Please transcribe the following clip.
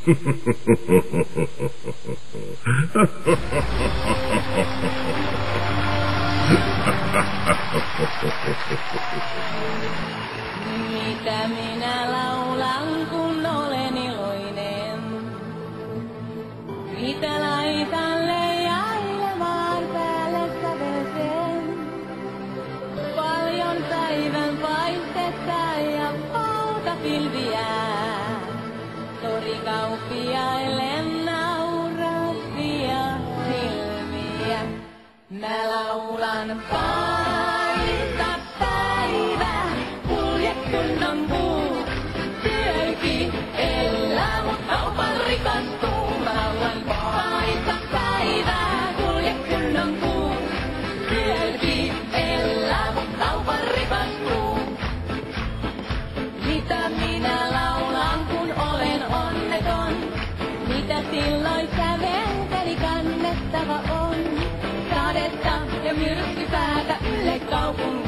Mitä minä laulan, kun olen iloinen? Mitä laitan leijailemaan päälle sävelten? Paljon päivän paistetta ja valtapilviä. Torikauppiaille nauravia silmiä. Mä laulan paita päivä, kulje kunnon puu. Työki elää, mut kaupan rikastuu. Mä laulan paita päivä, kulje kunnon puu. Työki elää, mut kaupan rikastuu. Mitä minä laulan, kun olen onneton? Mitä silloin sävelteli kannettava on? Sadetta ja myrskysäätä ylle kaupungin.